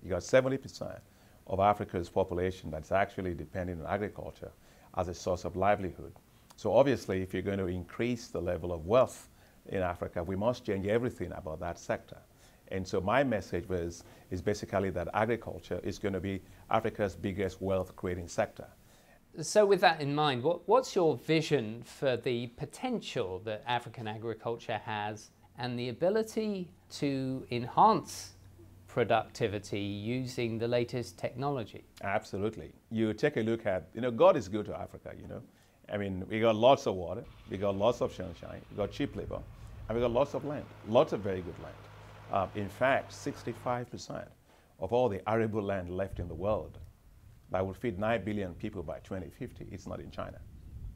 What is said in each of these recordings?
You got 70% of Africa's population that's actually dependent on agriculture as a source of livelihood. So obviously, if you're going to increase the level of wealth in Africa, we must change everything about that sector. And so my message is basically that agriculture is going to be Africa's biggest wealth creating sector. So with that in mind, what's your vision for the potential that African agriculture has and the ability to enhance productivity using the latest technology? Absolutely. You take a look at, God is good to Africa, I mean, we got lots of water, we got lots of sunshine, we got cheap labor, and we got lots of land, lots of very good land. In fact, 65% of all the arable land left in the world that would feed 9 billion people by 2050, it's not in China,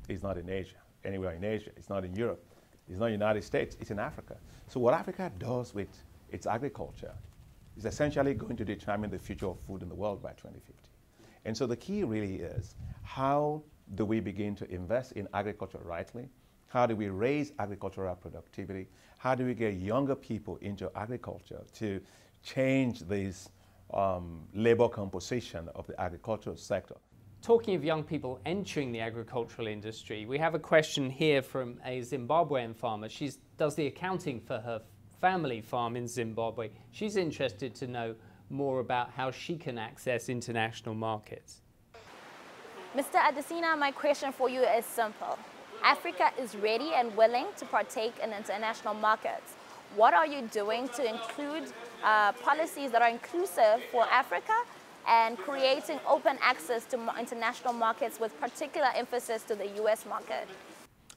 it's not in Asia, anywhere in Asia, it's not in Europe, it's not in the United States, it's in Africa. So what Africa does with its agriculture is essentially going to determine the future of food in the world by 2050. And so the key really is, how do we begin to invest in agriculture rightly? How do we raise agricultural productivity? How do we get younger people into agriculture to change this labor composition of the agricultural sector? Talking of young people entering the agricultural industry, we have a question here from a Zimbabwean farmer. She does the accounting for her family farm in Zimbabwe. She's interested to know more about how she can access international markets. Mr. Adesina, my question for you is simple. Africa is ready and willing to partake in international markets. What are you doing to include policies that are inclusive for Africa and creating open access to international markets with particular emphasis to the US market?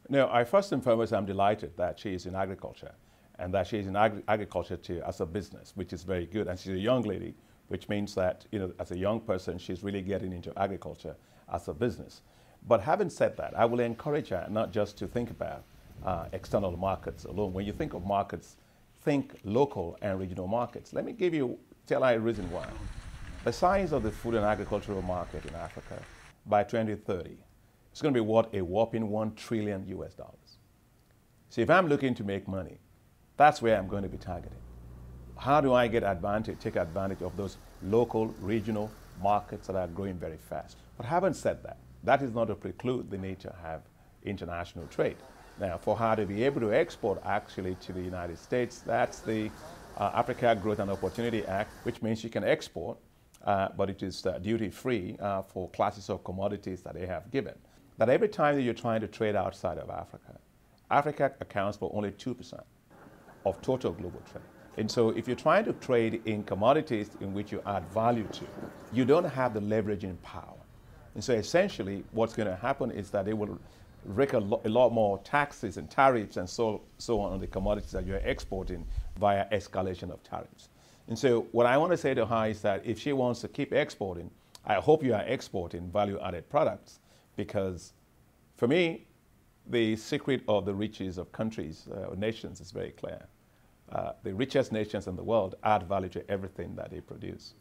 No, first and foremost, I'm delighted that she is in agriculture and that she is in agriculture as a business, which is very good. And she's a young lady, which means that, as a young person, she's really getting into agriculture as a business. But having said that, I will encourage her not just to think about external markets alone. When you think of markets, think local and regional markets. Let me tell you a reason why. The size of the food and agricultural market in Africa by 2030 is going to be worth a whopping $1 trillion US. So if I'm looking to make money, that's where I'm going to be targeting. How do I take advantage of those local, regional markets that are growing very fast? But having said that, that is not to preclude the need to have international trade. Now, for her to be able to export actually to the United States, that's the Africa Growth and Opportunity Act, which means she can export, but it is duty-free for classes of commodities that they have given. That every time that you're trying to trade outside of Africa, Africa accounts for only 2% of total global trade. And so if you're trying to trade in commodities in which you add value to, you don't have the leveraging power. And so essentially what's going to happen is that they will rake a lot more taxes and tariffs and so on the commodities that you're exporting via escalation of tariffs. And so what I want to say to her is that if she wants to keep exporting, I hope you are exporting value-added products, because for me, the secret of the riches of countries or nations is very clear. The richest nations in the world add value to everything that they produce.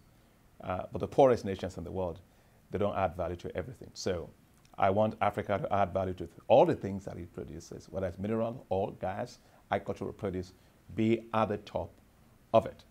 But the poorest nations in the world, they don't add value to everything. So I want Africa to add value to all the things that it produces, whether it's mineral, oil, gas, agricultural produce, be at the top of it.